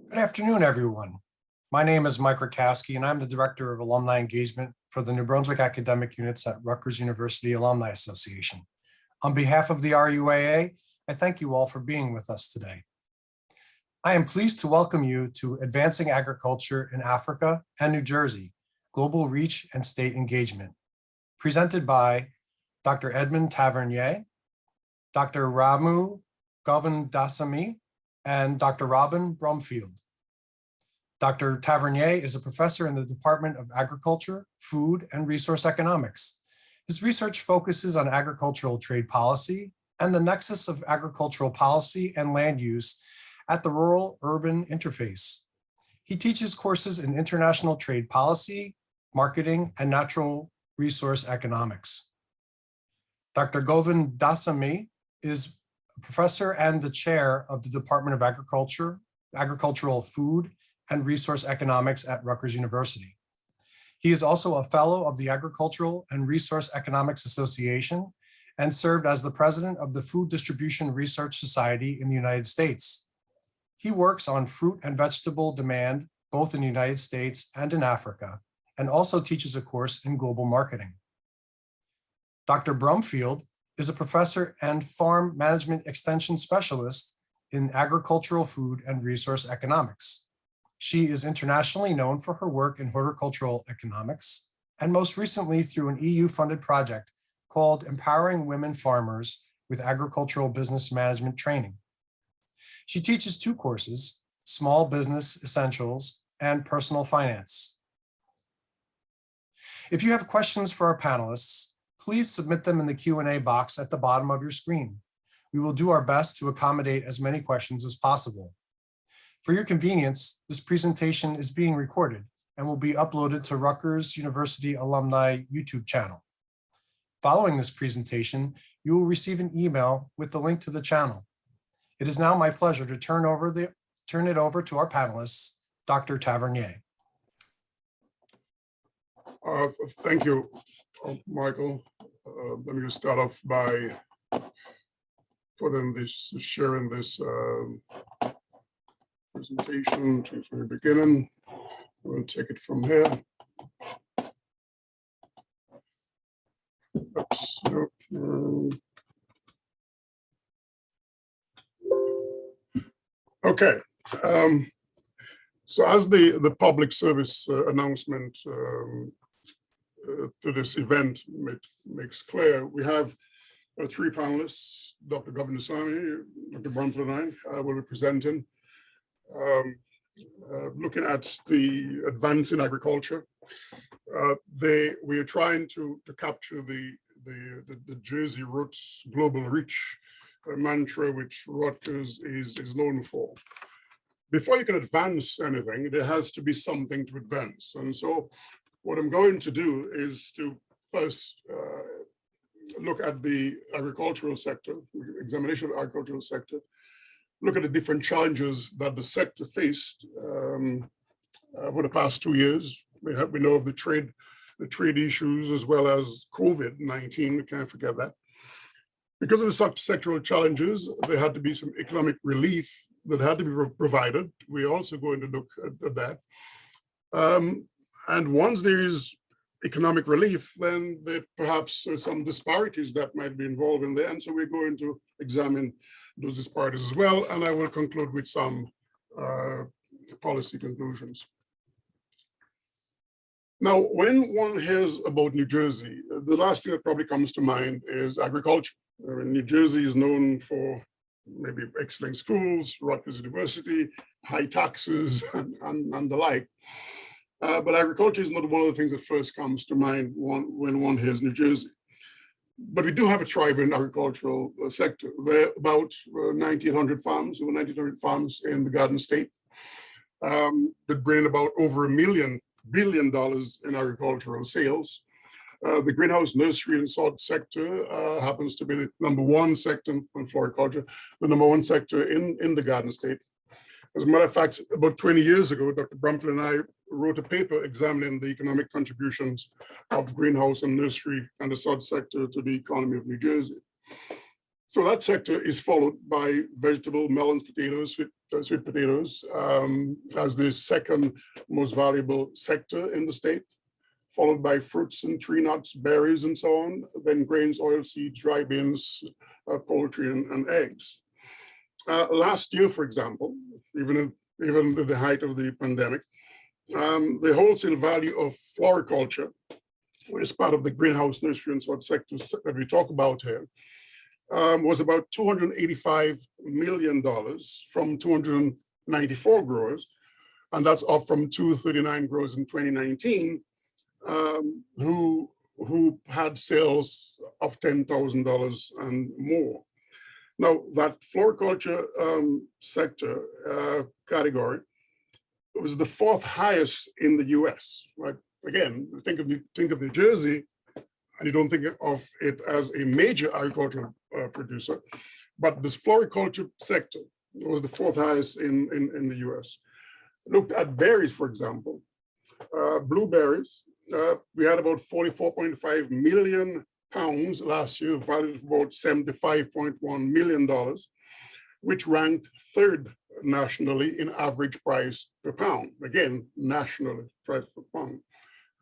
Good afternoon, everyone. My name is Mike Rakowski, and I'm the Director of Alumni Engagement for the New Brunswick Academic Units at Rutgers University Alumni Association. On behalf of the RUAA, I thank you all for being with us today. I am pleased to welcome you to Advancing Agriculture in Africa and New Jersey, Global Reach and State Engagement, presented by Dr. Edmund Tavernier, Dr. Ramu Govindasamy, and Dr. Robin Brumfield. Dr. Tavernier is a professor in the Department of Agriculture, Food, and Resource Economics. His research focuses on agricultural trade policy and the nexus of agricultural policy and land use at the rural-urban interface. He teaches courses in international trade policy, marketing, and natural resource economics. Dr. Govindasamy is a professor and the chair of the Department of Agriculture, Agricultural Food, and Resource Economics at Rutgers University. He is also a fellow of the Agricultural and Resource Economics Association and served as the president of the Food Distribution Research Society in the United States. He works on fruit and vegetable demand, both in the United States and in Africa, and also teaches a course in global marketing. Dr. Brumfield is a professor and farm management extension specialist in agricultural food and resource economics. She is internationally known for her work in horticultural economics, and most recently through an EU-funded project called Empowering Women Farmers with Agricultural Business Management Training. She teaches two courses, Small Business Essentials and Personal Finance. If you have questions for our panelists, please submit them in the Q&A box at the bottom of your screen. We will do our best to accommodate as many questions as possible. For your convenience, this presentation is being recorded and will be uploaded to Rutgers University Alumni YouTube channel. Following this presentation, you will receive an email with the link to the channel. It is now my pleasure to turn it over to our panelists, Dr. Tavernier. Thank you, Michael. Let me just start off by sharing this presentation from the beginning. We'll take it from here. Oops, nope. Okay. So as the public service announcement to this event makes clear, we have three panelists. Dr. Govindasamy, Dr. Brumfield, and I will be presenting, looking at the advance in agriculture. We are trying to capture the Jersey roots global reach mantra, which Rutgers is known for. Before you can advance anything, there has to be something to advance. And so what I'm going to do is to first look at the agricultural sector, examination of the agricultural sector, look at the different challenges that the sector faced over the past 2 years. We know of the trade issues as well as COVID-19, we can't forget that. Because of the sectoral challenges, there had to be some economic relief that had to be provided. We're also going to look at that. And once there is economic relief, then there perhaps some disparities that might be involved in there. And so we're going to examine those disparities as well. And I will conclude with some policy conclusions. Now, when one hears about New Jersey, the last thing that probably comes to mind is agriculture. I mean, New Jersey is known for maybe excellent schools, Rutgers University, high taxes, and the like. But agriculture is not one of the things that first comes to mind when one hears New Jersey. But we do have a thriving agricultural sector. There are about 1,900 farms, over 1,900 farms in the Garden State that bring about over $1 billion in agricultural sales. The greenhouse nursery and sod sector happens to be the #1 sector in floriculture, the #1 sector in the Garden State. As a matter of fact, about 20 years ago, Dr. Brumfield and I wrote a paper examining the economic contributions of greenhouse and nursery and the sod sector to the economy of New Jersey. So that sector is followed by vegetable, melons, potatoes, sweet potatoes, as the second most valuable sector in the state, followed by fruits and tree nuts, berries, and so on, then grains, oilseeds, dry beans, poultry, and eggs. Last year, for example, even at the height of the pandemic, the wholesale value of floriculture, which is part of the greenhouse, nursery, and sort sectors that we talk about here, was about $285 million from 294 growers, and that's up from 239 growers in 2019, who had sales of $10,000 and more. Now, that floriculture sector category was the fourth highest in the US, right? Again, think of New Jersey, and you don't think of it as a major agricultural producer, but this floriculture sector was the fourth highest in the US. Looked at berries, for example, blueberries, we had about 44.5 million pounds last year, valued at about $75.1 million, which ranked third nationally in average price per pound. Again, nationally price per pound.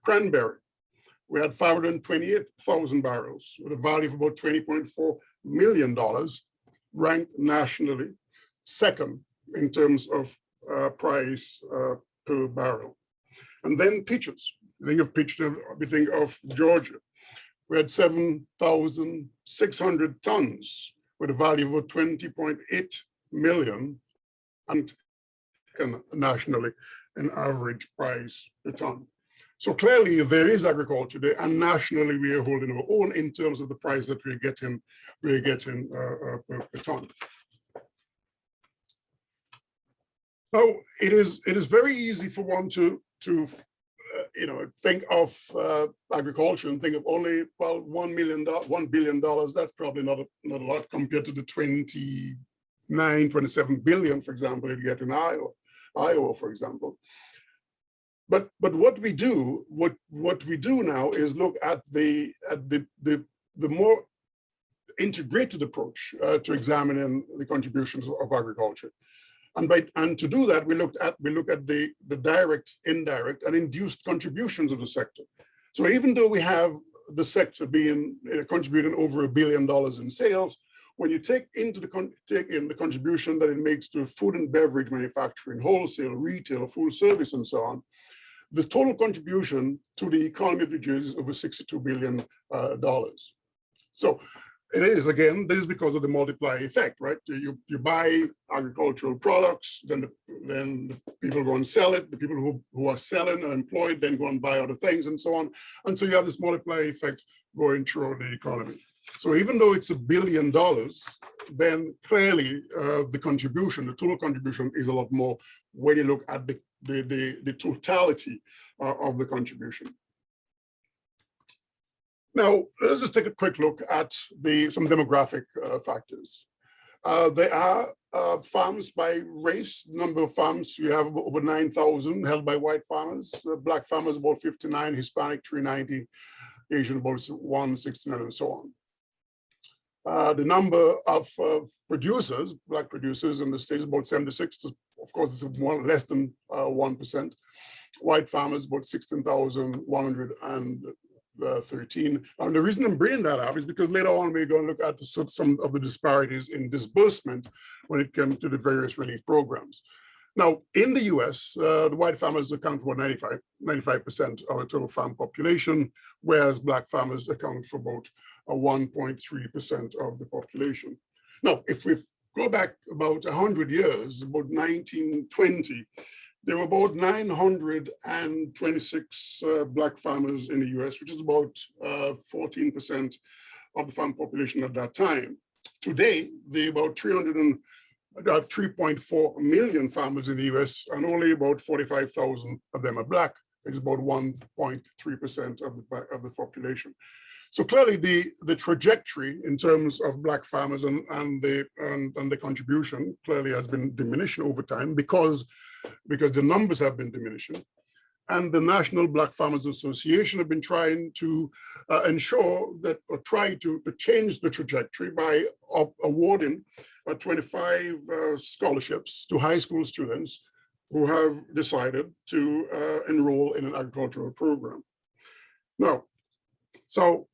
Cranberry, we had 528,000 barrels with a value of about $20.4 million, ranked nationally second in terms of price per barrel. And then peaches. We think of Georgia. We had 7,600 tons with a value of about $20.8 million, and nationally an average price per ton. So clearly there is agriculture there, and nationally we are holding our own in terms of the price that we're getting per ton. Now it is very easy for one to think of agriculture and think of only, well, $1 billion. That's probably not a lot compared to the 27 billion, for example, you get in Iowa, for example. But what we do now is look at the more integrated approach to examining the contributions of agriculture. And to do that, we look at the direct, indirect, and induced contributions of the sector. So even though we have the sector contributing over $1 billion in sales, when you take in the contribution that it makes to food and beverage manufacturing, wholesale, retail, full service, and so on, the total contribution to the economy of New Jersey is over $62 billion. So it is, again, this is because of the multiplier effect, right? You buy agricultural products, then the people go and sell it. The people who are selling are employed, then go and buy other things and so on. And so you have this multiplier effect going through the economy. So even though it's $1 billion, then clearly the total contribution is a lot more when you look at the totality of the contribution. Now, let's just take a quick look at some demographic factors. There are farms by race, number of farms. We have over 9,000 held by white farmers, black farmers about 59, Hispanic 390, Asian about 169, and so on. The number of producers, black producers in the state is about 76. Of course, it's less than 1%. White farmers about 16,113. And the reason I'm bringing that up is because later on we're going to look at some of the disparities in disbursement when it comes to the various relief programs. Now, in the US, the white farmers account for 95% of the total farm population, whereas black farmers account for about 1.3% of the population. Now, if we go back about 100 years, about 1920, there were about 926 black farmers in the US, which is about 14% of the farm population at that time. Today, there are about 3.4 million farmers in the US, and only about 45,000 of them are black, which is about 1.3% of the population. So clearly, the trajectory in terms of black farmers and the contribution clearly has been diminishing over time because the numbers have been diminishing. and the National Black Farmers Association have been trying to ensure that, or try to change the trajectory by awarding 25 scholarships to high school students who have decided to enroll in an agricultural program. Now, so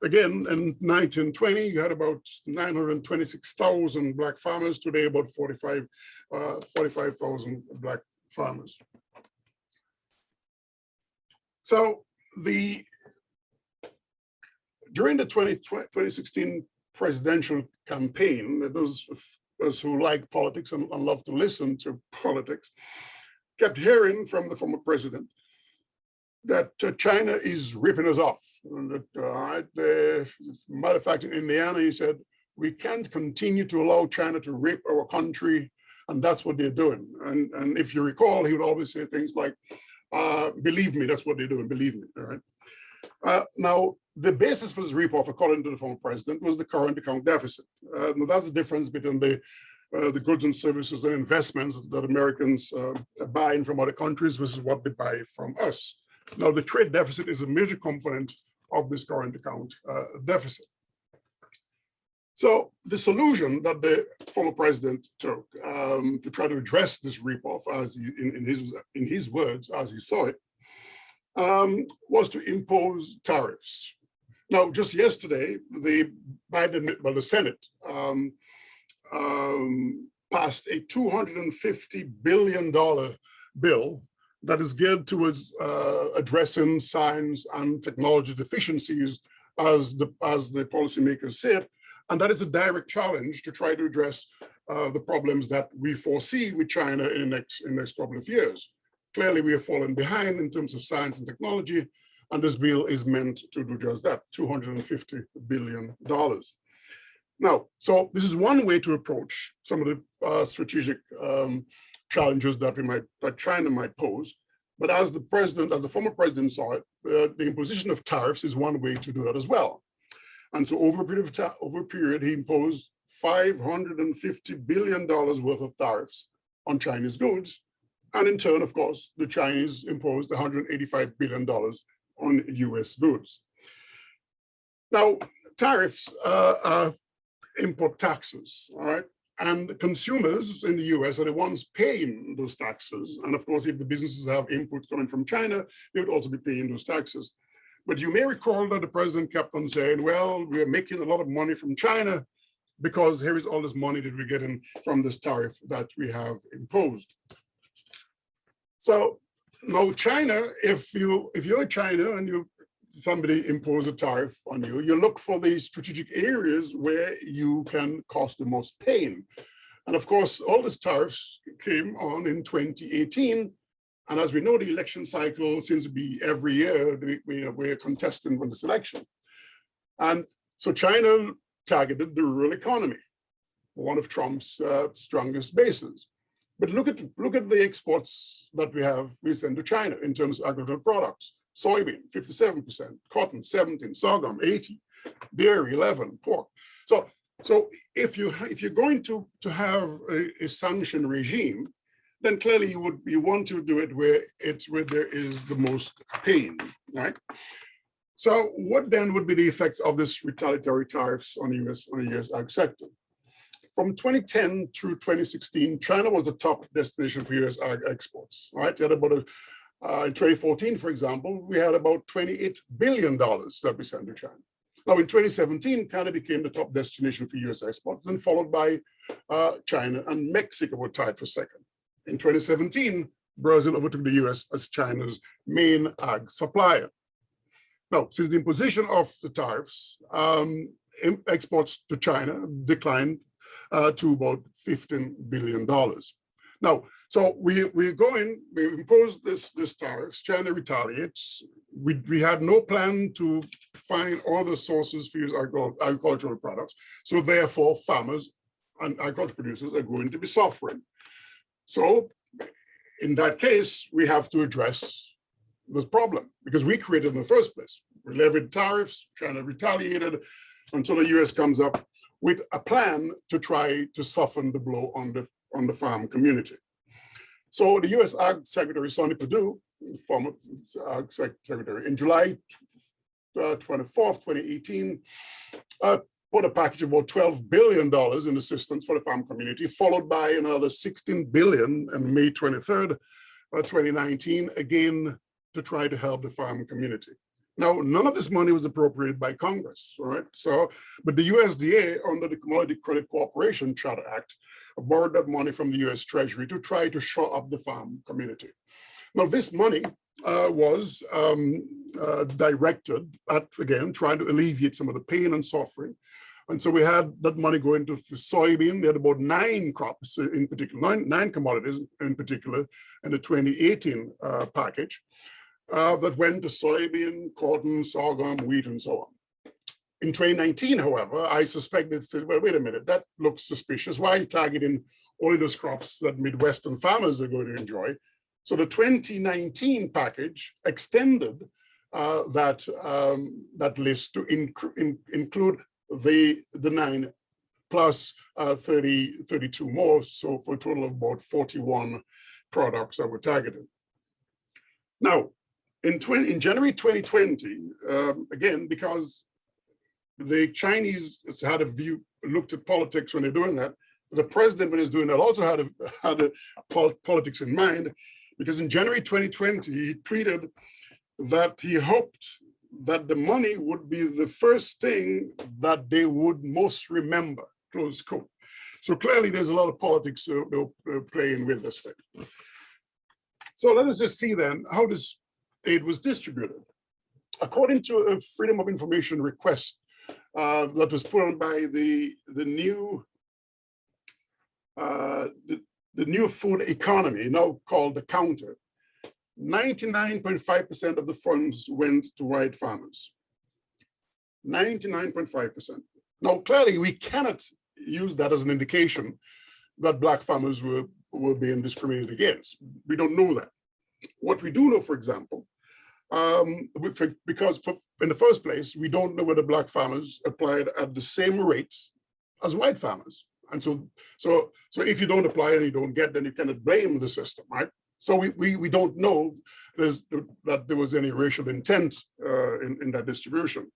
again, in 1920, you had about 926,000 Black farmers. Today, about 45,000 Black farmers. So during the 2016 presidential campaign, those of us who like politics and love to listen to politics kept hearing from the former president that China is ripping us off. And that, matter of fact, in Indiana, he said, we can't continue to allow China to rip our country, and that's what they're doing. And if you recall, he would always say things like, believe me, that's what they're doing, believe me, all right? Now, the basis for this rip-off, according to the former president, was the current account deficit. Now that's the difference between the goods and services and investments that Americans are buying from other countries versus what they buy from us. Now, the trade deficit is a major component of this current account deficit. So the solution that the former president took to try to address this rip-off, as in his words, as he saw it, was to impose tariffs. Now, just yesterday, the Senate passed a $250 billion bill that is geared towards addressing science and technology deficiencies, as the policymakers said, and that is a direct challenge to try to address the problems that we foresee with China in the next couple of years. Clearly, we have fallen behind in terms of science and technology, and this bill is meant to do just that, $250 billion. Now, so this is one way to approach some of the strategic challenges that China might pose. But as the former president saw it, the imposition of tariffs is one way to do that as well. And so over a period, he imposed $550 billion worth of tariffs on Chinese goods. And in turn, of course, the Chinese imposed $185 billion on US goods. Now, tariffs are import taxes, all right? And consumers in the US are the ones paying those taxes. And of course, if the businesses have inputs coming from China, they would also be paying those taxes. But you may recall that the president kept on saying, well, we're making a lot of money from China because here is all this money that we're getting from this tariff that we have imposed. So now China, if you're China and somebody impose a tariff on you, you look for the strategic areas where you can cause the most pain. And of course, all these tariffs came on in 2018. And as we know, the election cycle seems to be every year we're contesting for this election. And so China targeted the rural economy, one of Trump's strongest bases. But look at the exports that we send to China in terms of agricultural products. Soybean, 57%, cotton, 17%, sorghum, 80%, dairy, 11%, pork. So if you're going to have a sanction regime, then clearly you want to do it where there is the most pain, right? So what then would be the effects of this retaliatory tariffs on the US ag sector? From 2010 through 2016, China was the top destination for US ag exports, right? You had about in 2014, for example, we had about $28 billion that we sent to China. Now, in 2017, Canada became the top destination for US exports, and followed by China and Mexico were tied for second. In 2017, Brazil overtook the US as China's main ag supplier. Now, since the imposition of the tariffs, exports to China declined to about $15 billion. Now, so we imposed this tariffs, China retaliates. We had no plan to find other sources for agricultural products. So therefore, farmers and agricultural producers are going to be suffering. So in that case, we have to address this problem because we created it in the first place. We levied tariffs, China retaliated, until the US comes up with a plan to try to soften the blow on the farm community. So the U.S. Ag Secretary Sonny Perdue, former Ag Secretary, in July 24th, 2018, put a package of about $12 billion in assistance for the farm community, followed by another $16 billion on May 23rd, 2019, again, to try to help the farm community. Now, none of this money was appropriated by Congress, all right? So, but the USDA, under the Commodity Credit Corporation Charter Act, borrowed that money from the US Treasury to try to shore up the farm community. Now, this money was directed at, again, trying to alleviate some of the pain and suffering. And so we had that money going to soybean. We had about 9 crops in particular, nine commodities in particular in the 2018 package. That went to soybean, cotton, sorghum, wheat, and so on. In 2019, however, I suspect that, well, wait a minute, that looks suspicious. Why are you targeting only those crops that Midwestern farmers are going to enjoy? So the 2019 package extended that list to include the 9 plus 32 more, so for a total of about 41 products that were targeted. Now, in January 2020, again, because the Chinese had a view, looked at politics when they're doing that, the president, when he's doing that, also had politics in mind, because in January 2020, he tweeted that he hoped that the money would be the first thing that they would most remember, close quote. So clearly there's a lot of politics playing with this thing. So let us just see then how this aid was distributed. According to a Freedom of Information request that was put on by the new food economy, now called the Counter, 99.5% of the funds went to white farmers. 99.5%. Now, clearly, we cannot use that as an indication that Black farmers were being discriminated against. We don't know that. What we do know, for example, because in the first place, we don't know whether Black farmers applied at the same rates as white farmers. And so if you don't apply and you don't get, then you cannot blame the system, right? So we don't know that there was any racial intent in that distribution.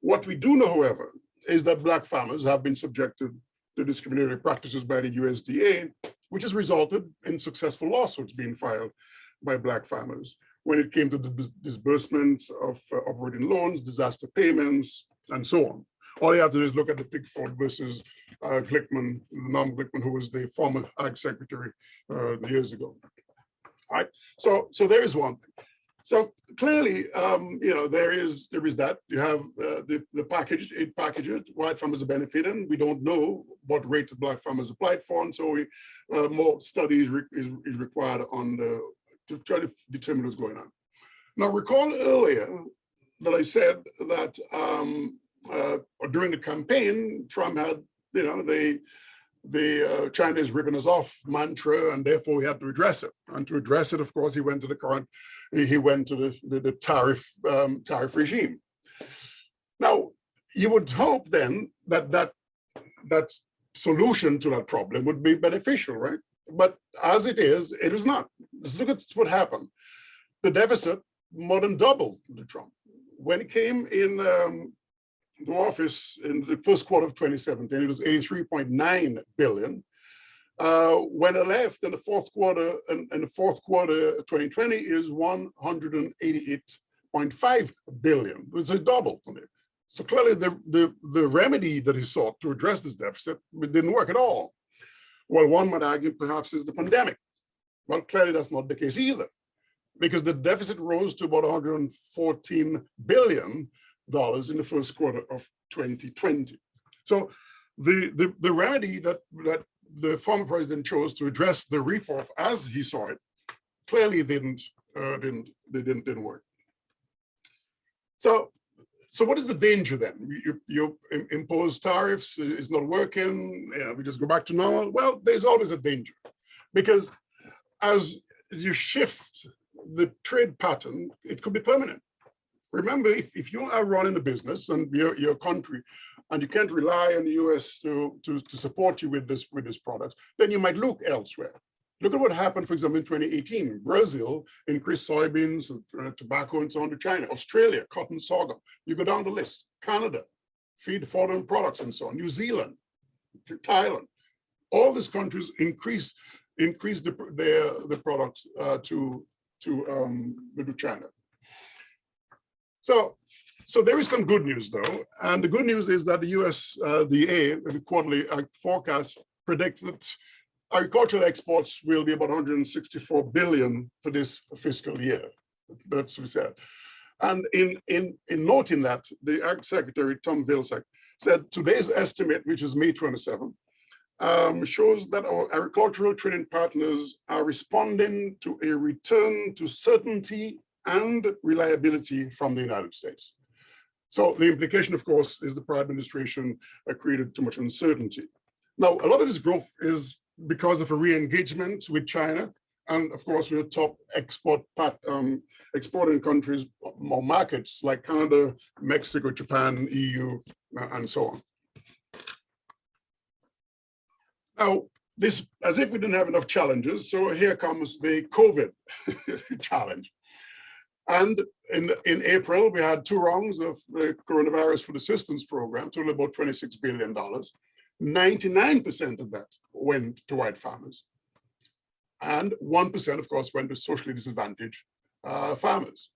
What we do know, however, is that Black farmers have been subjected to discriminatory practices by the USDA, which has resulted in successful lawsuits being filed by Black farmers when it came to the disbursement of operating loans, disaster payments, and so on. All you have to do is look at the Pickford versus Glickman, Norm Glickman, who was the former Ag Secretary years ago. All right, so there is one thing. So clearly, there is that. You have the package, 8 packages, white farmers are benefiting. We don't know what rate the Black farmers applied for, and so more studies is required to try to determine what's going on. Now, recall earlier that I said that during the campaign, Trump had, the China is ripping us off mantra, and therefore we had to address it. And to address it, of course, he went to the tariff regime. Now, you would hope then that solution to that problem would be beneficial, right? But as it is not. Just look at what happened. The deficit more than doubled to Trump. When he came in the office in the first quarter of 2017, it was 83.9 billion. When I left in the fourth quarter, of 2020 is 188.5 billion. It's a double. So clearly the remedy that he sought to address this deficit didn't work at all. Well, one might argue perhaps is the pandemic. Well, clearly that's not the case either, because the deficit rose to about $114 billion in the first quarter of 2020. So the remedy that the former president chose to address the rip-off as he saw it clearly didn't work. So what is the danger then? You impose tariffs, it's not working, we just go back to normal. Well, there's always a danger, because as you shift the trade pattern, it could be permanent. Remember, if you are running a business and your country, and you can't rely on the US to support you with this product, then you might look elsewhere. Look at what happened, for example, in 2018. Brazil increased soybeans, tobacco, and so on to China. Australia, cotton, sorghum. You go down the list. Canada, feed foreign products, and so on. New Zealand, Thailand. All these countries increased their products to China. So there is some good news, though. And the good news is that the USDA, the quarterly forecast, predicts that agricultural exports will be about 164 billion for this fiscal year. That's what we said. And in noting that, the Ag Secretary, Tom Vilsack, said today's estimate, which is May 27, shows that our agricultural trading partners are responding to a return to certainty and reliability from the United States. So the implication, of course, is the prior administration created too much uncertainty. Now, a lot of this growth is because of a re-engagement with China, and of course, with the top exporting countries or markets like Canada, Mexico, Japan, EU, and so on. Now, this, as if we didn't have enough challenges, so here comes the COVID challenge. And in April, we had 2 rounds of the coronavirus food assistance program, total about $26 billion. 99% of that went to white farmers. And 1%, of course, went to socially disadvantaged farmers.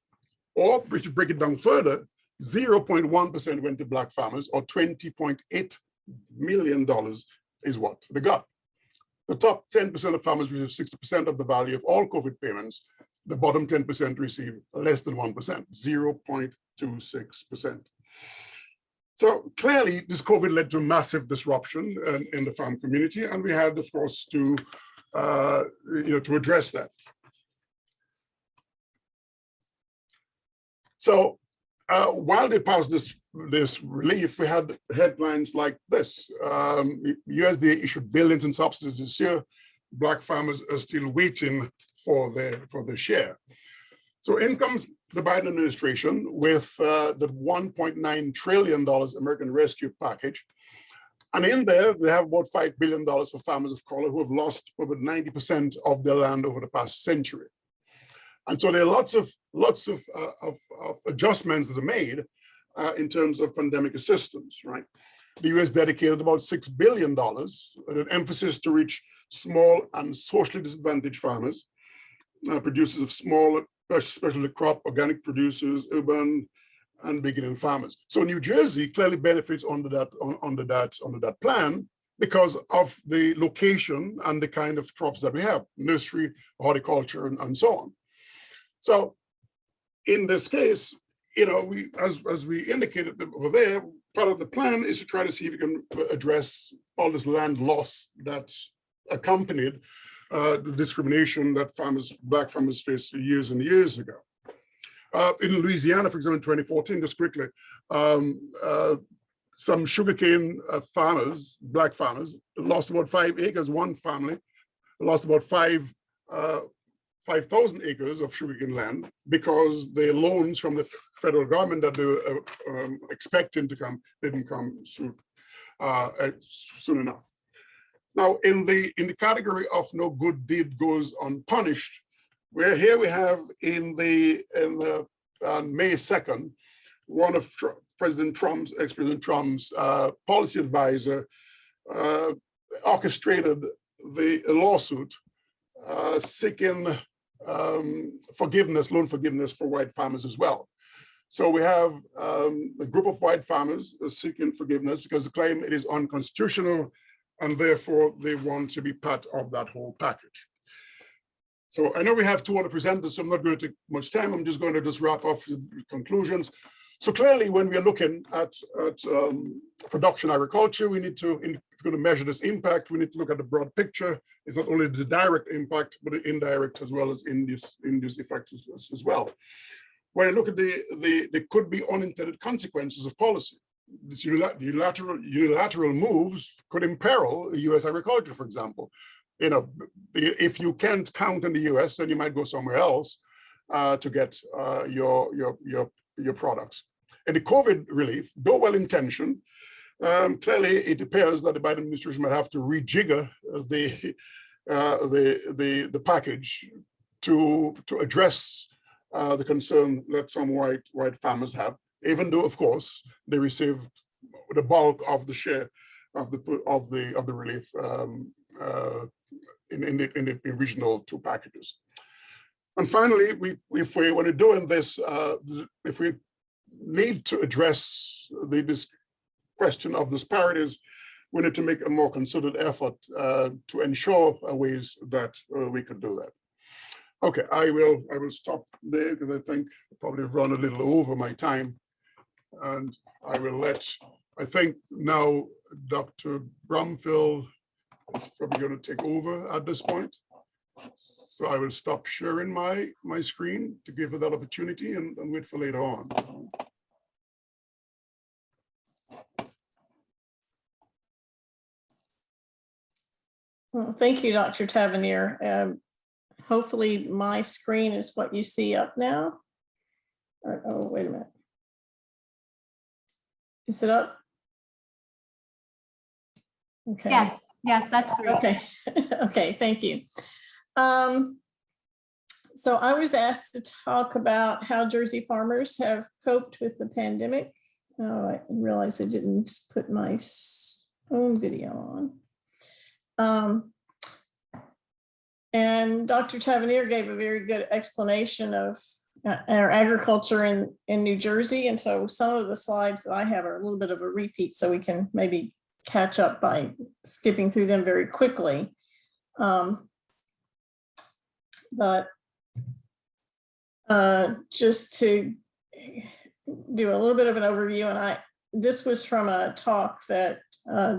Or, to break it down further, 0.1% went to Black farmers, or $20.8 million is what they got. The top 10% of farmers receive 60% of the value of all COVID payments. The bottom 10% receive less than 1%, 0.26%. So clearly, this COVID led to a massive disruption in the farm community, and we had, of course, to address that. So while they passed this relief, we had headlines like this: USDA issued billions in subsidies this year. Black farmers are still waiting for their share. So in comes the Biden administration with the $1.9 trillion American Rescue Package. And in there, they have about $5 billion for farmers of color who have lost over 90% of their land over the past century. And so there are lots of adjustments that are made in terms of pandemic assistance, right? The US dedicated about $6 billion with an emphasis to reach small and socially disadvantaged farmers, producers of small, especially crop, organic producers, urban and beginning farmers. So New Jersey clearly benefits under that plan because of the location and the kind of crops that we have, nursery, horticulture, and so on. So in this case, as we indicated over there, part of the plan is to try to see if we can address all this land loss that accompanied the discrimination that Black farmers faced years and years ago. In Louisiana, for example, in 2014, just quickly, some sugarcane farmers, Black farmers, lost about 5 acres. One family lost about 5,000 acres of sugarcane land because the loans from the federal government that they were expecting to come didn't come soon enough. Now, in the category of no good deed goes unpunished, where here we have on May 2nd, one of ex-President Trump's policy advisor orchestrated a lawsuit seeking loan forgiveness for white farmers as well. So we have a group of white farmers seeking forgiveness because they claim it is unconstitutional, and therefore they want to be part of that whole package. So I know we have 2 other presenters, so I'm not going to take much time. I'm just going to wrap up the conclusions. So clearly, when we're looking at production agriculture, we need to, if we're going to measure this impact, we need to look at the broad picture. It's not only the direct impact, but the indirect as well as induced effects as well. When I look at the could be unintended consequences of policy, this unilateral moves could imperil US agriculture, for example. If you can't count in the US, then you might go somewhere else to get your products. And the COVID relief, though well-intentioned, clearly it appears that the Biden administration might have to rejigger the package to address the concern that some white farmers have, even though, of course, they received the bulk of the share of the relief in the original two packages. And finally, if we want to do in this, if we need to address this question of disparities, we need to make a more concerted effort to ensure ways that we could do that. Okay, I will stop there because I think I probably have run a little over my time, and I will let, I think now Dr. Brumfield is probably going to take over at this point. So I will stop sharing my screen to give her that opportunity and wait for later on. Well, thank you, Dr. Tavernier. Hopefully my screen is what you see up now. Oh, wait a minute. Is it up? Okay. Yes, that's great. Okay, okay, thank you. So I was asked to talk about how Jersey farmers have coped with the pandemic. Oh, I realized I didn't put my own video on. And Dr. Tavernier gave a very good explanation of our agriculture in New Jersey. And so some of the slides that I have are a little bit of a repeat, so we can maybe catch up by skipping through them very quickly. But just to do a little bit of an overview, and this was from a talk that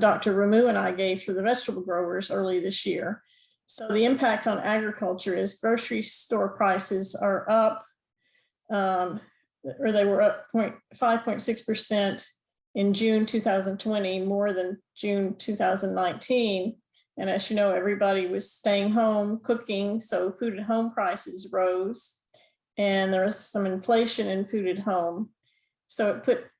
Dr. Ramu and I gave for the vegetable growers early this year. So the impact on agriculture is grocery store prices are up, or they were up 5.6% in June 2020, more than June 2019. And as you know, everybody was staying home cooking, so food at home prices rose, and there was some inflation in food at home. So it put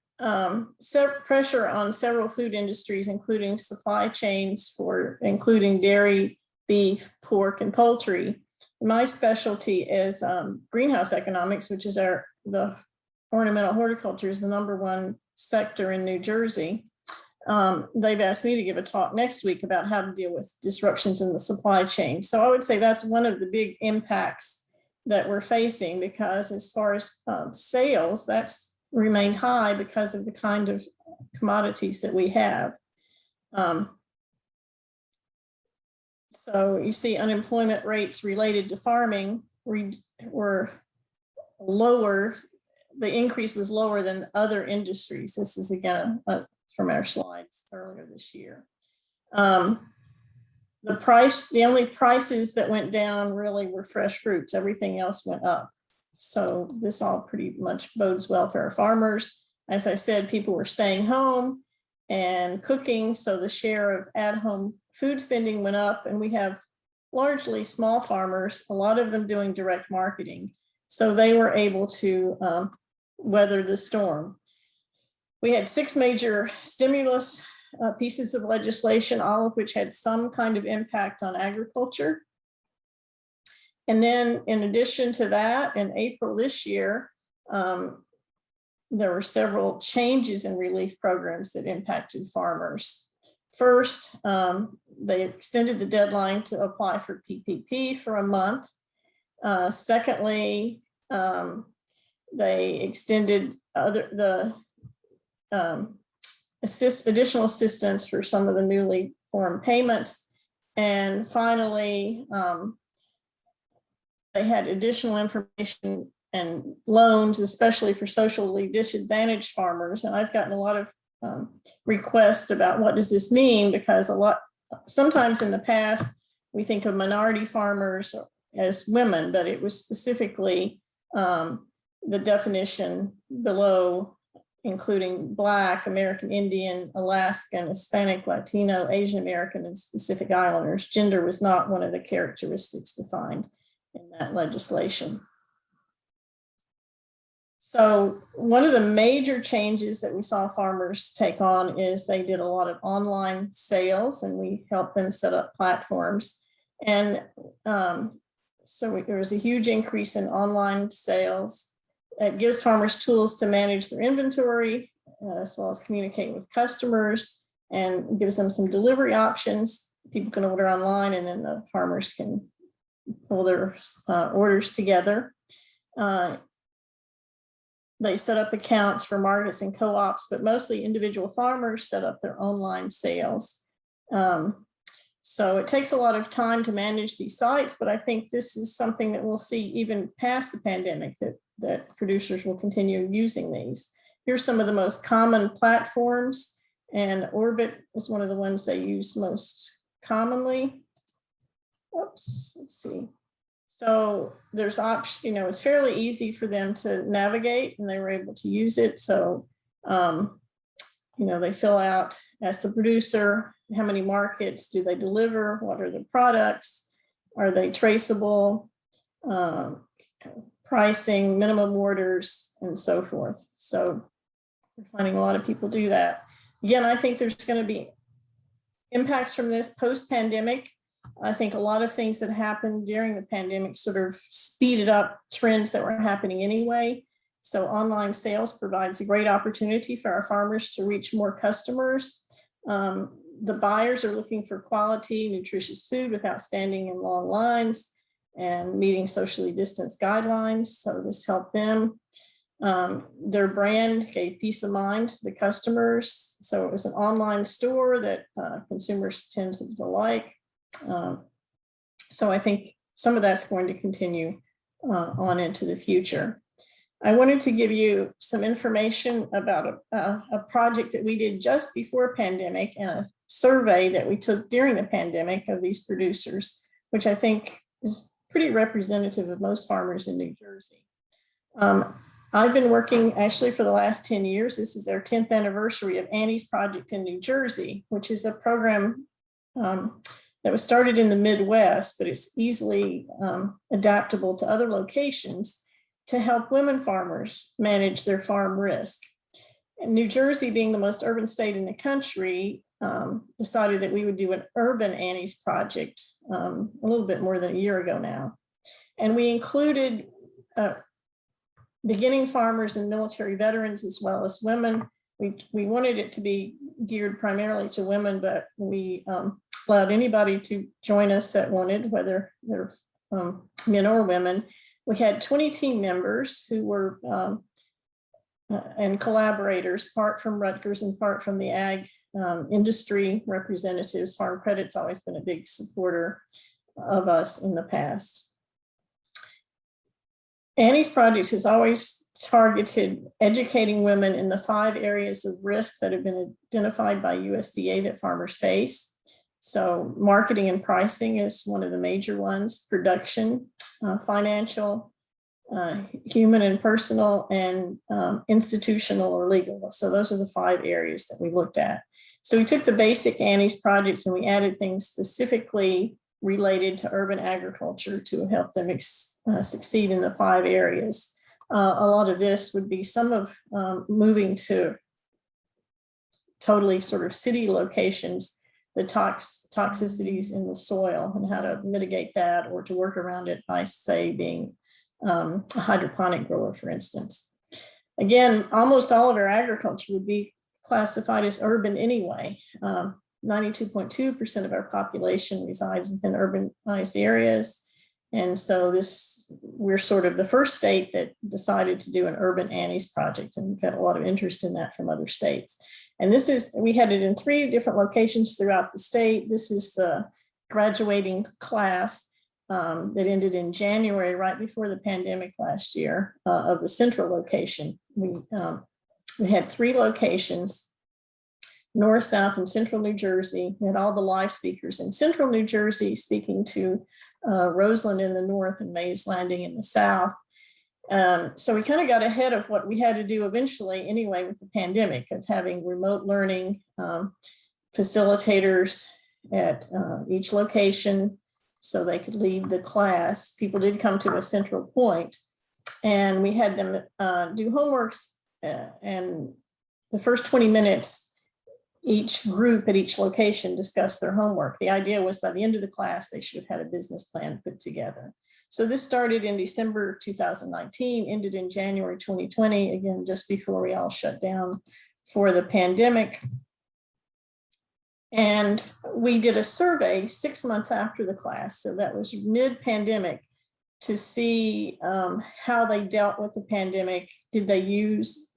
pressure on several food industries, including supply chains including dairy, beef, pork, and poultry. My specialty is greenhouse economics, which is the ornamental horticulture is the #1 sector in New Jersey. They've asked me to give a talk next week about how to deal with disruptions in the supply chain. So I would say that's one of the big impacts that we're facing, because as far as sales, that's remained high because of the kind of commodities that we have. So you see unemployment rates related to farming were lower. The increase was lower than other industries. This is again from our slides earlier this year. The only prices that went down really were fresh fruits. Everything else went up. So this all pretty much bodes well for our farmers. As I said, people were staying home and cooking, so the share of at-home food spending went up, and we have largely small farmers, a lot of them doing direct marketing. So they were able to weather the storm. We had 6 major stimulus pieces of legislation, all of which had some kind of impact on agriculture. And then in addition to that, in April this year, there were several changes in relief programs that impacted farmers. First, they extended the deadline to apply for PPP for a month. Secondly, they extended additional assistance for some of the newly formed payments. And finally, they had additional information and loans, especially for socially disadvantaged farmers. And I've gotten a lot of requests about what does this mean, because sometimes in the past, we think of minority farmers as women, but it was specifically the definition below, including Black, American Indian, Alaskan, Hispanic, Latino, Asian American, and Pacific Islanders. Gender was not one of the characteristics defined in that legislation. So one of the major changes that we saw farmers take on is they did a lot of online sales, and we helped them set up platforms. And so there was a huge increase in online sales. It gives farmers tools to manage their inventory, as well as communicate with customers, and gives them some delivery options. People can order online, and then the farmers can pull their orders together. They set up accounts for markets and co-ops, but mostly individual farmers set up their online sales. So it takes a lot of time to manage these sites, but I think this is something that we'll see even past the pandemic, that producers will continue using these. Here's some of the most common platforms, and Orbit is one of the ones they use most commonly. Oops, let's see. So there's option, it's fairly easy for them to navigate, and they were able to use it. So, they fill out, ask the producer, how many markets do they deliver? What are the products? Are they traceable? Pricing, minimum orders, and so forth. So we're finding a lot of people do that. Again, I think there's going to be impacts from this post-pandemic. I think a lot of things that happened during the pandemic sort of speeded up trends that were happening anyway. So online sales provides a great opportunity for our farmers to reach more customers. The buyers are looking for quality, nutritious food without standing in long lines and meeting socially distanced guidelines. So this helped them. Their brand gave peace of mind to the customers. So it was an online store that consumers tend to like. So I think some of that's going to continue on into the future. I wanted to give you some information about a project that we did just before pandemic, and a survey that we took during the pandemic of these producers, which I think is pretty representative of most farmers in New Jersey. I've been working actually for the last 10 years. This is our 10th anniversary of Annie's Project in New Jersey, which is a program that was started in the Midwest, but it's easily adaptable to other locations to help women farmers manage their farm risk. And New Jersey, being the most urban state in the country, decided that we would do an urban Annie's Project a little bit more than a year ago now. And we included beginning farmers and military veterans, as well as women. We wanted it to be geared primarily to women, but we allowed anybody to join us that wanted, whether they're men or women. We had 20 team members who were and collaborators, part from Rutgers and part from the ag industry representatives. Farm Credit's always been a big supporter of us in the past. Annie's Project has always targeted educating women in the 5 areas of risk that have been identified by USDA that farmers face. So marketing and pricing is one of the major ones, production, financial, human and personal, and institutional or legal. So those are the 5 areas that we looked at. So we took the basic Annie's Project and we added things specifically related to urban agriculture to help them succeed in the 5 areas. A lot of this would be some of moving to totally sort of city locations, the toxicities in the soil and how to mitigate that, or to work around it by, say, being a hydroponic grower, for instance. Again, almost all of our agriculture would be classified as urban anyway. 92.2% of our population resides within urbanized areas. And so we're sort of the first state that decided to do an urban Annie's Project, and we've got a lot of interest in that from other states. And we had it in 3 different locations throughout the state. This is the graduating class that ended in January, right before the pandemic last year, of the central location. We had 3 locations, north, south, and central New Jersey. We had all the live speakers in central New Jersey speaking to Roseland in the north and Mays Landing in the south. So we kind of got ahead of what we had to do eventually anyway with the pandemic, of having remote learning facilitators at each location so they could lead the class. People did come to a central point, and we had them do homeworks, and the first 20 minutes each group at each location discussed their homework. The idea was by the end of the class, they should have had a business plan put together. So this started in December 2019, ended in January 2020, again, just before we all shut down for the pandemic. And we did a survey 6 months after the class, so that was mid-pandemic, to see how they dealt with the pandemic. Did they use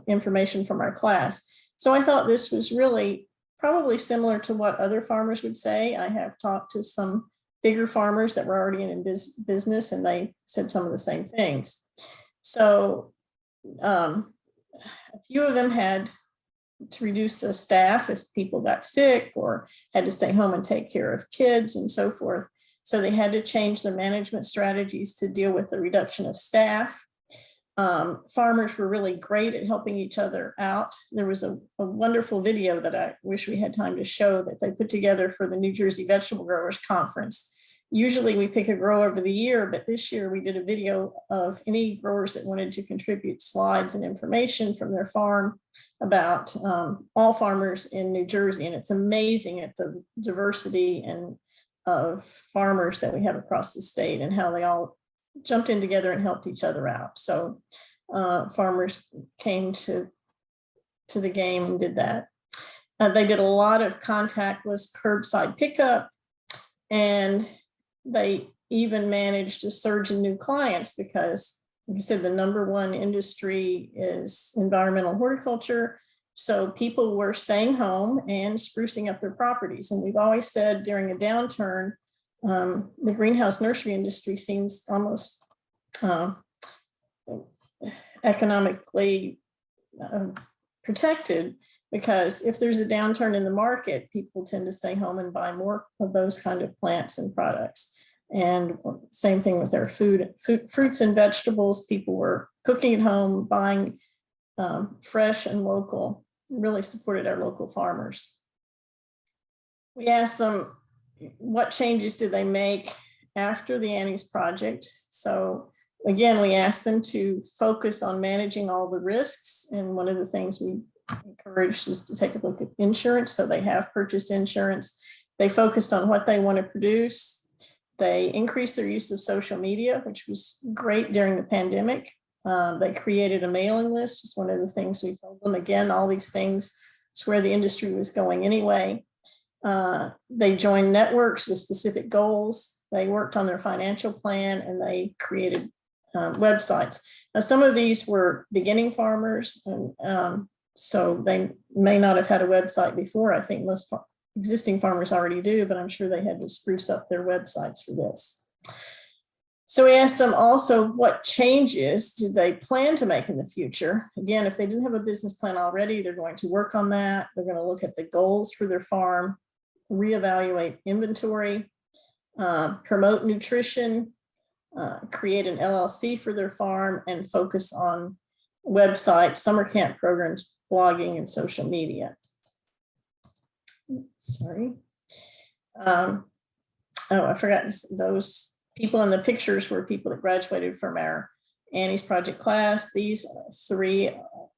information from our class? So I thought this was really probably similar to what other farmers would say. I have talked to some bigger farmers that were already in business, and they said some of the same things. So a few of them had to reduce the staff as people got sick or had to stay home and take care of kids and so forth. So they had to change their management strategies to deal with the reduction of staff. Farmers were really great at helping each other out. There was a wonderful video that I wish we had time to show that they put together for the New Jersey Vegetable Growers Conference. Usually we pick a grower over the year, but this year we did a video of any growers that wanted to contribute slides and information from their farm about all farmers in New Jersey. And it's amazing at the diversity and of farmers that we have across the state and how they all jumped in together and helped each other out. So farmers came to the game and did that. They did a lot of contactless curbside pickup, and they even managed a surge in new clients because, like I said, the #1 industry is environmental horticulture. So people were staying home and sprucing up their properties. And we've always said during a downturn, the greenhouse nursery industry seems almost economically protected, because if there's a downturn in the market, people tend to stay home and buy more of those kind of plants and products. And same thing with their fruits and vegetables. People were cooking at home, buying fresh and local, really supported our local farmers. We asked them what changes did they make after the Annie's project. So again, we asked them to focus on managing all the risks. And one of the things we encouraged is to take a look at insurance. So they have purchased insurance. They focused on what they want to produce. They increased their use of social media, which was great during the pandemic. They created a mailing list, just one of the things we told them. Again, all these things is where the industry was going anyway. They joined networks with specific goals. They worked on their financial plan, and they created websites. Now, some of these were beginning farmers, and so they may not have had a website before. I think most existing farmers already do, but I'm sure they had to spruce up their websites for this. So we asked them also what changes did they plan to make in the future. Again, if they didn't have a business plan already, they're going to work on that. They're going to look at the goals for their farm, reevaluate inventory, promote nutrition, create an LLC for their farm, and focus on websites, summer camp programs, blogging, and social media. Sorry. Oh, I forgot, those people in the pictures were people that graduated from our Annie's Project class. These 3,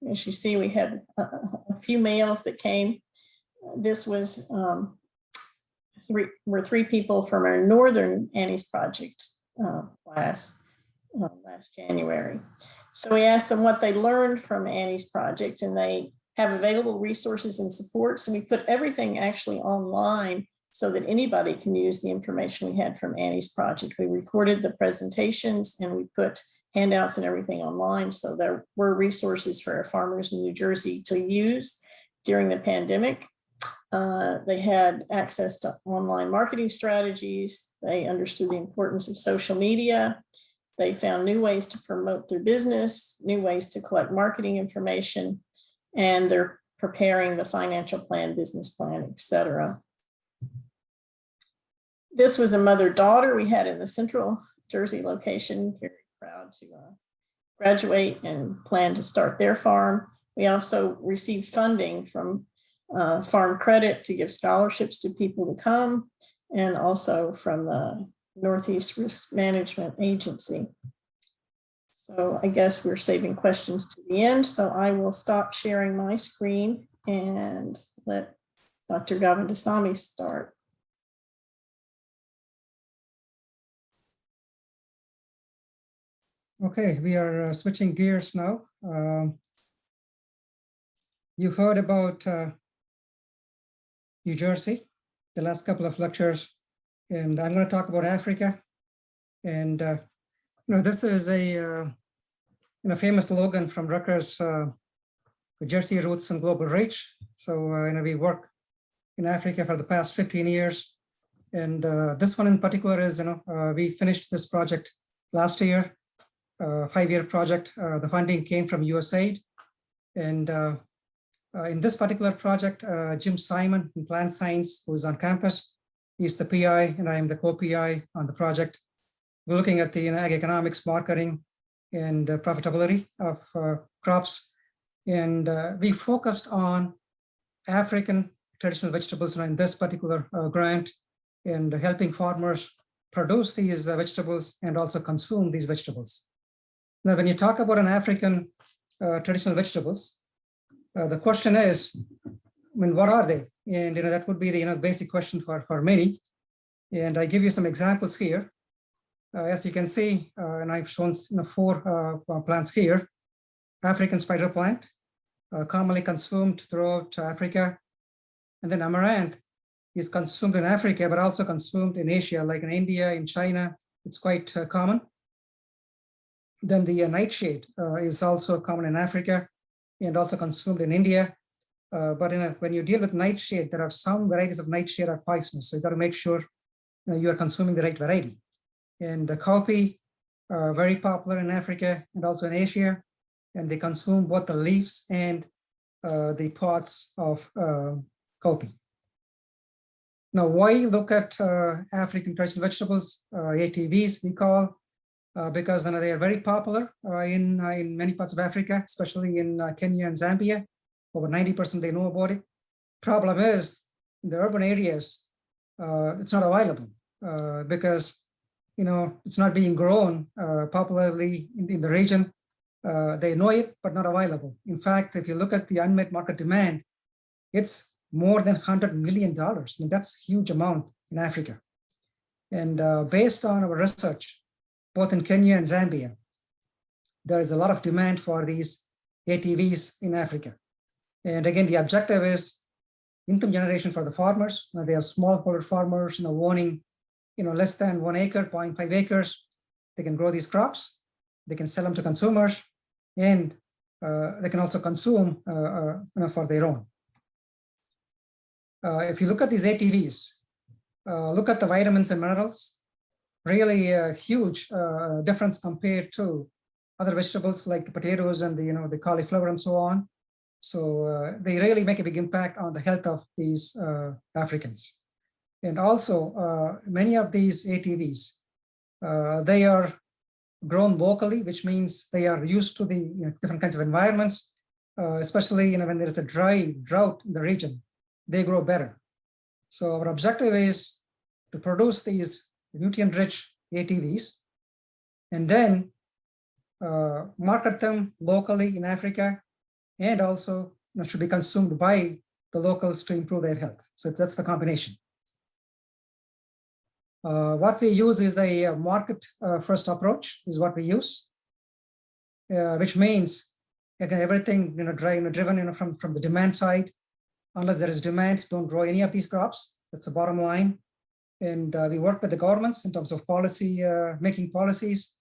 as you see, we had a few males that came. This was 3 people from our Northern Annie's Project class last January. So we asked them what they learned from Annie's Project, and they have available resources and support. So we put everything actually online so that anybody can use the information we had from Annie's Project. We recorded the presentations and we put handouts and everything online. So there were resources for our farmers in New Jersey to use during the pandemic. They had access to online marketing strategies. They understood the importance of social media. They found new ways to promote their business, new ways to collect marketing information, and they're preparing the financial plan, business plan, etc. This was a mother-daughter we had in the Central Jersey location, very proud to graduate and plan to start their farm. We also received funding from Farm Credit to give scholarships to people to come, and also from the Northeast Risk Management Agency. So I guess we're saving questions to the end. So I will stop sharing my screen and let Dr. Govindasamy start. Okay, we are switching gears now. You heard about New Jersey, the last couple of lectures, and I'm going to talk about Africa. And this is a famous slogan from Rutgers, Jersey Roots and Global Reach. So we work in Africa for the past 15 years, and this one in particular is we finished this project last year. 5-year project. The funding came from USAID. And in this particular project, Jim Simon in plant science, who is on campus, he's the PI and I am the co-PI on the project. We're looking at the ag economics, marketing, and profitability of crops. And we focused on African traditional vegetables in this particular grant, and helping farmers produce these vegetables and also consume these vegetables. Now, when you talk about an African traditional vegetables, the question is, what are they? And that would be the basic question for many. And I give you some examples here. As you can see, and I've shown 4 plants here. African spider plant, commonly consumed throughout Africa. And then amaranth is consumed in Africa, but also consumed in Asia, like in India, in China. It's quite common. Then the nightshade is also common in Africa and also consumed in India. But when you deal with nightshade, there are some varieties of nightshade are poisonous. So you got to make sure you are consuming the right variety. And the cowpea are very popular in Africa and also in Asia. And they consume both the leaves and the pods of cowpea. Now, why look at African traditional vegetables, ATVs we call, because they are very popular in many parts of Africa, especially in Kenya and Zambia. Over 90% they know about it. Problem is, in the urban areas, it's not available because it's not being grown popularly in the region. They know it, but not available. In fact, if you look at the unmet market demand, it's more than $100 million. That's a huge amount in Africa. And based on our research, both in Kenya and Zambia, there is a lot of demand for these ATVs in Africa. And again, the objective is income generation for the farmers. Now, they have smallholder farmers, owning, less than 1 acre, 0.5 acres. They can grow these crops. They can sell them to consumers, and they can also consume, for their own. If you look at these ATVs, look at the vitamins and minerals. Really a huge difference compared to other vegetables like the potatoes and the cauliflower and so on. So they really make a big impact on the health of these Africans. And also many of these ATVs, they are grown locally, which means they are used to the different kinds of environments, especially when there is a drought in the region, they grow better. So our objective is to produce these nutrient-rich ATVs, and then market them locally in Africa, and also should be consumed by the locals to improve their health. So that's the combination. What we use is a market first approach is what we use, which means again, everything driven from the demand side. Unless there is demand, don't grow any of these crops. That's the bottom line. And we work with the governments in terms of policy, making policies,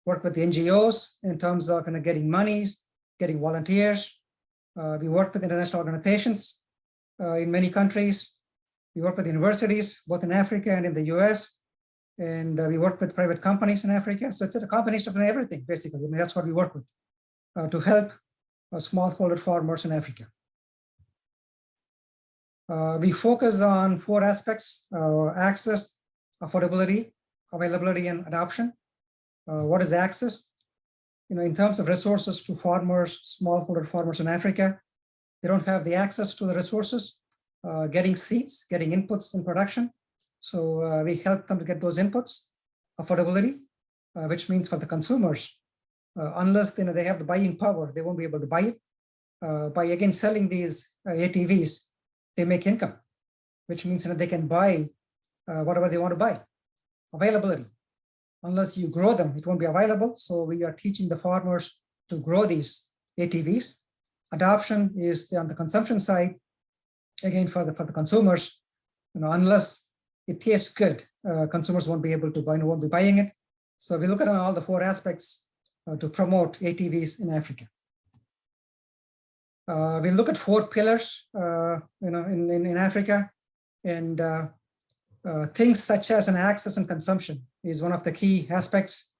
work with the NGOs in terms of getting monies, getting volunteers. We work with international organizations in many countries. We work with universities, both in Africa and in the US. And we work with private companies in Africa. So it's a combination of everything, basically. That's what we work with to help smallholder farmers in Africa. We focus on 4 aspects: access, affordability, availability, and adoption. What is access? In terms of resources to farmers, smallholder farmers in Africa, they don't have the access to the resources, getting seeds, getting inputs in production. So we help them to get those inputs. Affordability, which means for the consumers, unless they have the buying power, they won't be able to buy it. By again selling these ATVs, they make income, which means they can buy whatever they want to buy. Availability. Unless you grow them, it won't be available. So we are teaching the farmers to grow these ATVs. Adoption is on the consumption side. Again, for the consumers, unless it tastes good, consumers won't be able to buy, won't be buying it. So we look at all the 4 aspects to promote ATVs in Africa. We look at 4 pillars, in Africa, and things such as an access and consumption is one of the key aspects.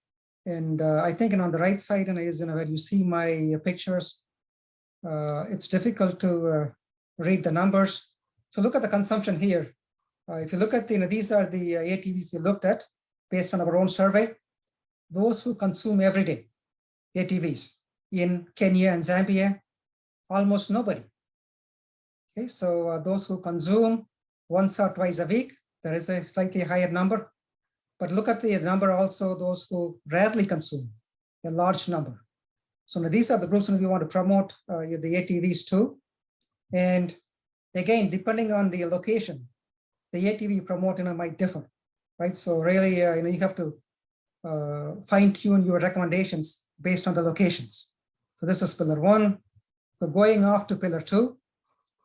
And I think on the right side, is where you see my pictures, it's difficult to read the numbers. So look at the consumption here. If you look at these are the ATVs we looked at based on our own survey. Those who consume every day ATVs in Kenya and Zambia, almost nobody. Okay, so those who consume once or twice a week, there is a slightly higher number. But look at the number also, those who rarely consume, a large number. So now these are the groups we want to promote the ATVs too. And again, depending on the location, the ATV you promote might differ, right? So really, you have to fine tune your recommendations based on the locations. So this is pillar 1. So going off to pillar 2,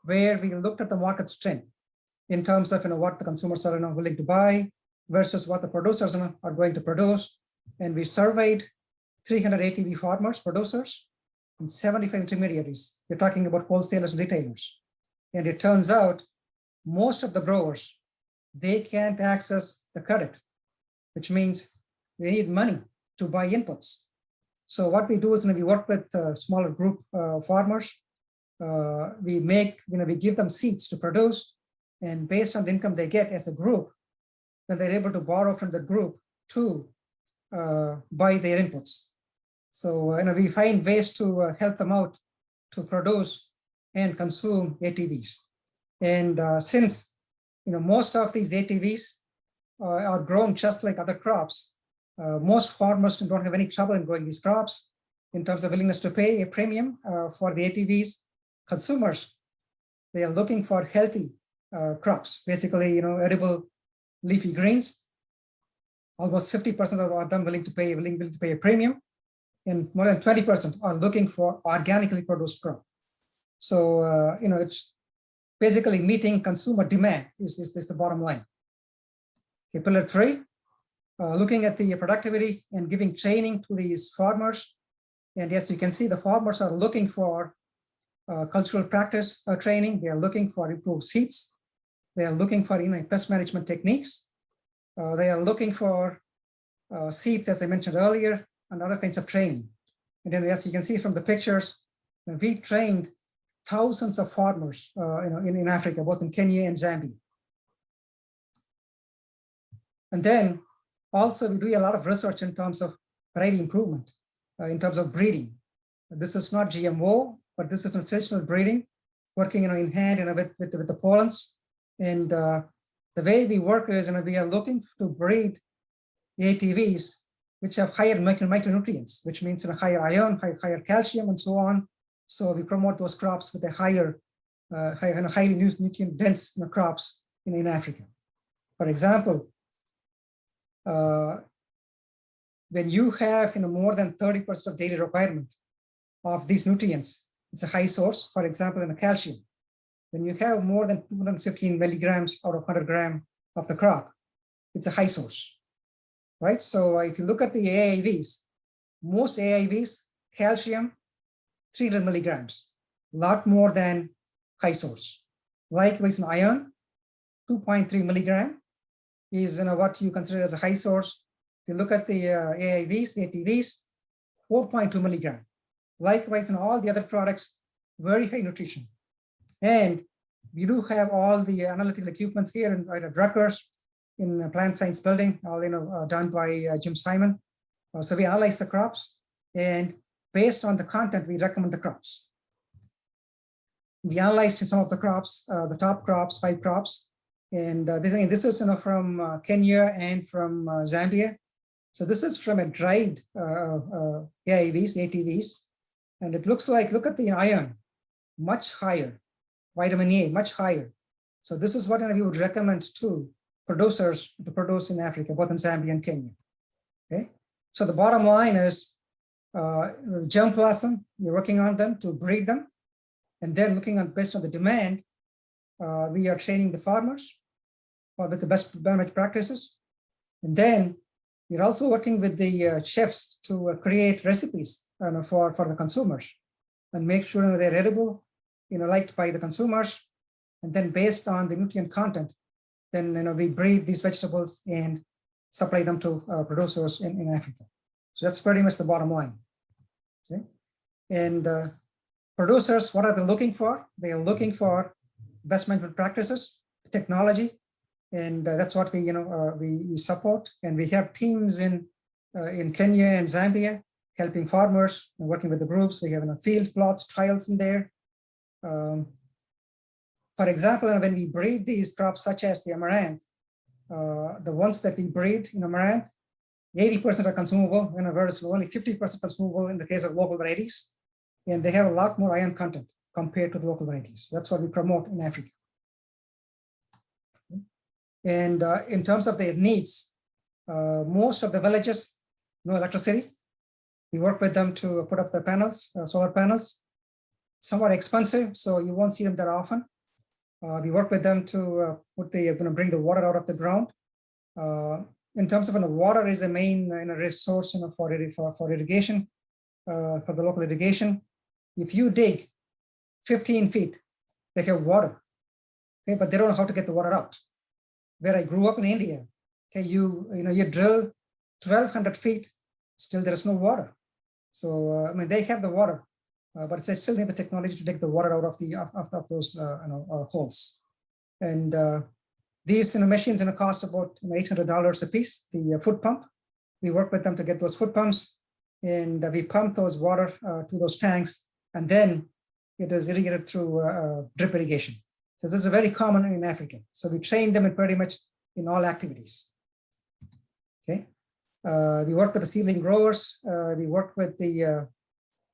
where we looked at the market strength in terms of what the consumers are willing to buy versus what the producers are going to produce. And we surveyed 300 ATV farmers, producers, and 75 intermediaries. We're talking about wholesalers and retailers. And it turns out most of the growers, they can't access the credit, which means they need money to buy inputs. So what we do is we work with a smaller group farmers. We give them seeds to produce, and based on the income they get as a group, then they're able to borrow from the group to buy their inputs. So we find ways to help them out to produce and consume ATVs. And since most of these ATVs are grown just like other crops, most farmers don't have any trouble in growing these crops in terms of willingness to pay a premium for the ATVs. Consumers, they are looking for healthy crops, basically, edible leafy greens. Almost 50% of them willing to pay a premium, and more than 20% are looking for organically produced crop. So it's basically meeting consumer demand is the bottom line. Okay, pillar 3, looking at the productivity and giving training to these farmers. And yes, you can see the farmers are looking for cultural practice training. They are looking for improved seeds. They are looking for pest management techniques. They are looking for seeds, as I mentioned earlier, and other kinds of training. And then, as you can see from the pictures, we trained thousands of farmers in Africa, both in Kenya and Zambia. And then also we do a lot of research in terms of variety improvement, in terms of breeding. This is not GMO, but this is traditional breeding, working in hand with the pollens. And the way we work is we are looking to breed ATVs which have higher micronutrients, which means higher iron, higher calcium, and so on. So we promote those crops with a highly nutrient dense crops in Africa. For example, when you have more than 30% of daily requirement of these nutrients, it's a high source. For example, in calcium, when you have more than 215 milligrams out of 100 gram of the crop, it's a high source, right? So if you look at the AIVs, most AIVs, calcium, 300 milligrams, a lot more than high source. Likewise, in iron, 2.3 milligram is what you consider as a high source. If you look at the ATVs, 4.2 milligram. Likewise, in all the other products, very high nutrition. And we do have all the analytical equipments here at Rutgers in the plant science building, all done by Jim Simon. So we analyze the crops, and based on the content, we recommend the crops. We analyzed some of the crops, the top crops, 5 crops, and this is from Kenya and from Zambia. So this is from a dried ATVs, and it looks like, look at the iron, much higher, vitamin A, much higher So this is what we would recommend to producers to produce in Africa, both in Zambia and Kenya. Okay, so the bottom line is the germplasm, we're working on them to breed them, and then looking on based on the demand, we are training the farmers with the best management practices, and then we're also working with the chefs to create recipes for the consumers and make sure they're edible, liked by the consumers, and then based on the nutrient content, then we breed these vegetables and supply them to producers in Africa. So that's pretty much the bottom line. Okay, and producers, what are they looking for? They are looking for best management practices, technology, and that's what we support. And we have teams in Kenya and Zambia helping farmers and working with the groups. We have field plots, trials in there. For example, when we breed these crops such as the amaranth, the ones that we breed in amaranth, 80% are consumable, whereas only 50% consumable in the case of local varieties. And they have a lot more iron content compared to the local varieties. That's what we promote in Africa. And in terms of their needs, most of the villages, no electricity. We work with them to put up the panels, solar panels. Somewhat expensive, so you won't see them that often. We work with them to bring the water out of the ground. In terms of water is a main resource for irrigation, for the local irrigation. If you dig 15 feet, they have water, okay, but they don't know how to get the water out. Where I grew up in India, okay, you drill 1,200 feet, still there is no water. So they have the water, but they still need the technology to take the water out of those holes. And these machines cost about $800 a piece. The foot pump, we work with them to get those foot pumps, and we pump those water to those tanks, and then it is irrigated through drip irrigation. So this is very common in Africa. So we train them in pretty much in all activities. Okay, we work with the seedling growers. We work with the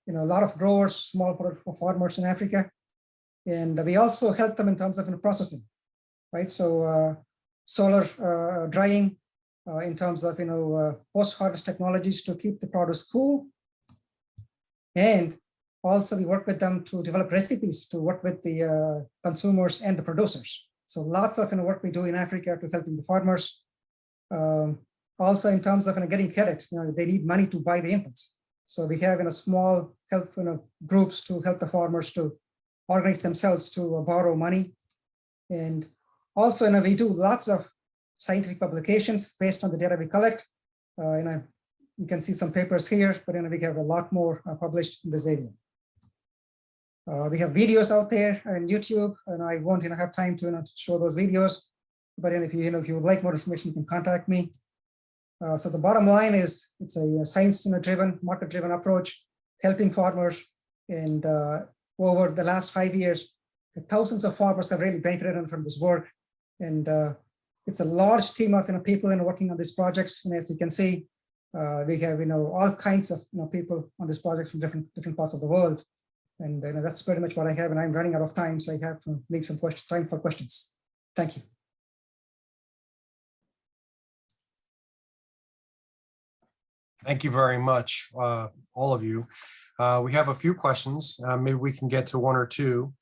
a lot of growers, small farmers in Africa, and we also help them in terms of processing, right? So solar drying, in terms of post-harvest technologies to keep the produce cool, and also we work with them to develop recipes to work with the consumers and the producers. So lots of work we do in Africa to helping the farmers. Also in terms of getting credit, they need money to buy the inputs. So we have small help groups to help the farmers to organize themselves to borrow money. And also we do lots of scientific publications based on the data we collect. You can see some papers here, but we have a lot more published in this area. We have videos out there on YouTube, and I won't have time to show those videos. But if you would like more information, you can contact me. So the bottom line is it's a science-driven, market-driven approach, helping farmers. And over the last 5 years, thousands of farmers have really benefited from this work. And it's a large team of people working on these projects. And as you can see, we have all kinds of people on this project from different parts of the world. And that's pretty much what I have. And I'm running out of time, so I have to leave some time for questions. Thank you. Thank you very much, all of you. We have a few questions. Maybe we can get to one or two.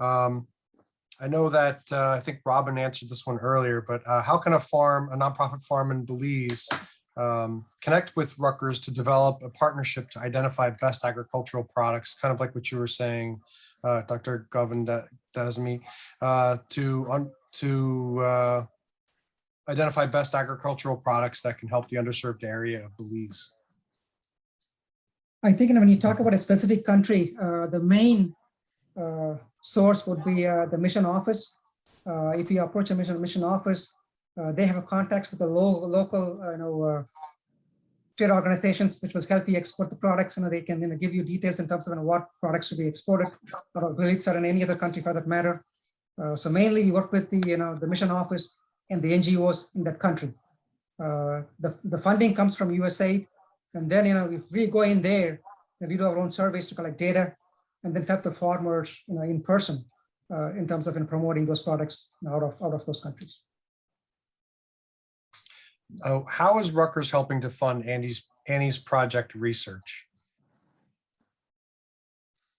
I know that I think Robin answered this one earlier, but how can a nonprofit farm in Belize connect with Rutgers to develop a partnership to identify best agricultural products, kind of like what you were saying, Dr. Govindasamy, to identify best agricultural products that can help the underserved area of Belize? I think when you talk about a specific country, the main source would be the mission office. If you approach a mission office, they have a contact with the local trade organizations, which will help you export the products. They can give you details in terms of what products should be exported, or Belize or in any other country for that matter. So mainly we work with the mission office and the NGOs in that country. The funding comes from USAID, and then if we go in there and we do our own surveys to collect data, and then help the farmers in person in terms of promoting those products out of those countries. How is Rutgers helping to fund Annie's project research?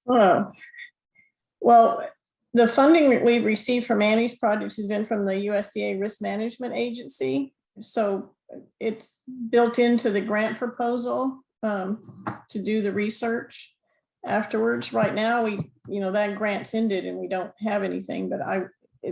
Well, the funding that we've received from Annie's project has been from the USDA Risk Management Agency. So it's built into the grant proposal to do the research afterwards. Right now, that grant's ended and we don't have anything, but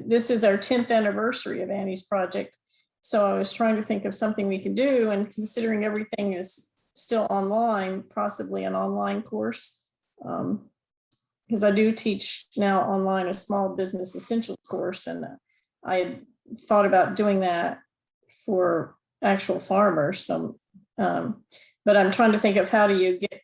this is our 10th anniversary of Annie's project. So I was trying to think of something we could do, and considering everything is still online, possibly an online course. Because I do teach now online a small business essentials course, and I had thought about doing that for actual farmers. So, but I'm trying to think of how do you get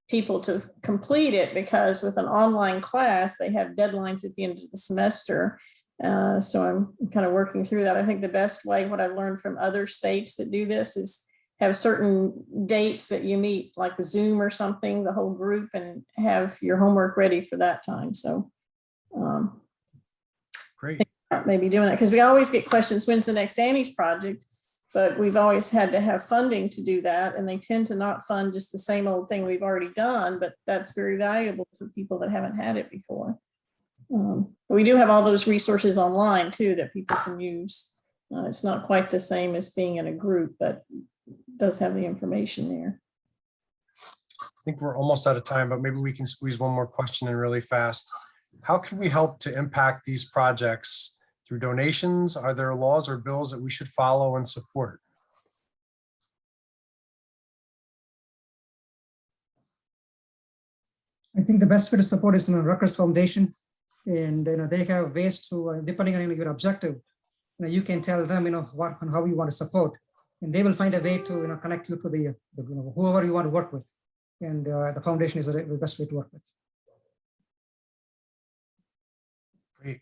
people to complete it, because with an online class, they have deadlines at the end of the semester. So I'm kind of working through that. I think the best way, what I've learned from other states that do this, is have certain dates that you meet, like with Zoom or something, the whole group, and have your homework ready for that time. So Great. Maybe doing that, because we always get questions, when's the next Annie's project? But we've always had to have funding to do that. And they tend to not fund just the same old thing we've already done, but that's very valuable for people that haven't had it before. We do have all those resources online too that people can use. It's not quite the same as being in a group, but does have the information there. I think we're almost out of time, but maybe we can squeeze one more question in really fast. How can we help to impact these projects through donations? Are there laws or bills that we should follow and support? I think the best way to support is Rutgers Foundation, and they have ways to, depending on your objective, you can tell them what and how you want to support, and they will find a way to connect you to the whoever you want to work with, and the foundation is the best way to work with. Great.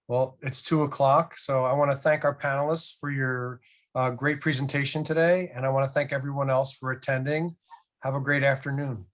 Well, it's 2:00, so I want to thank our panelists for your great presentation today, and I want to thank everyone else for attending. Have a great afternoon.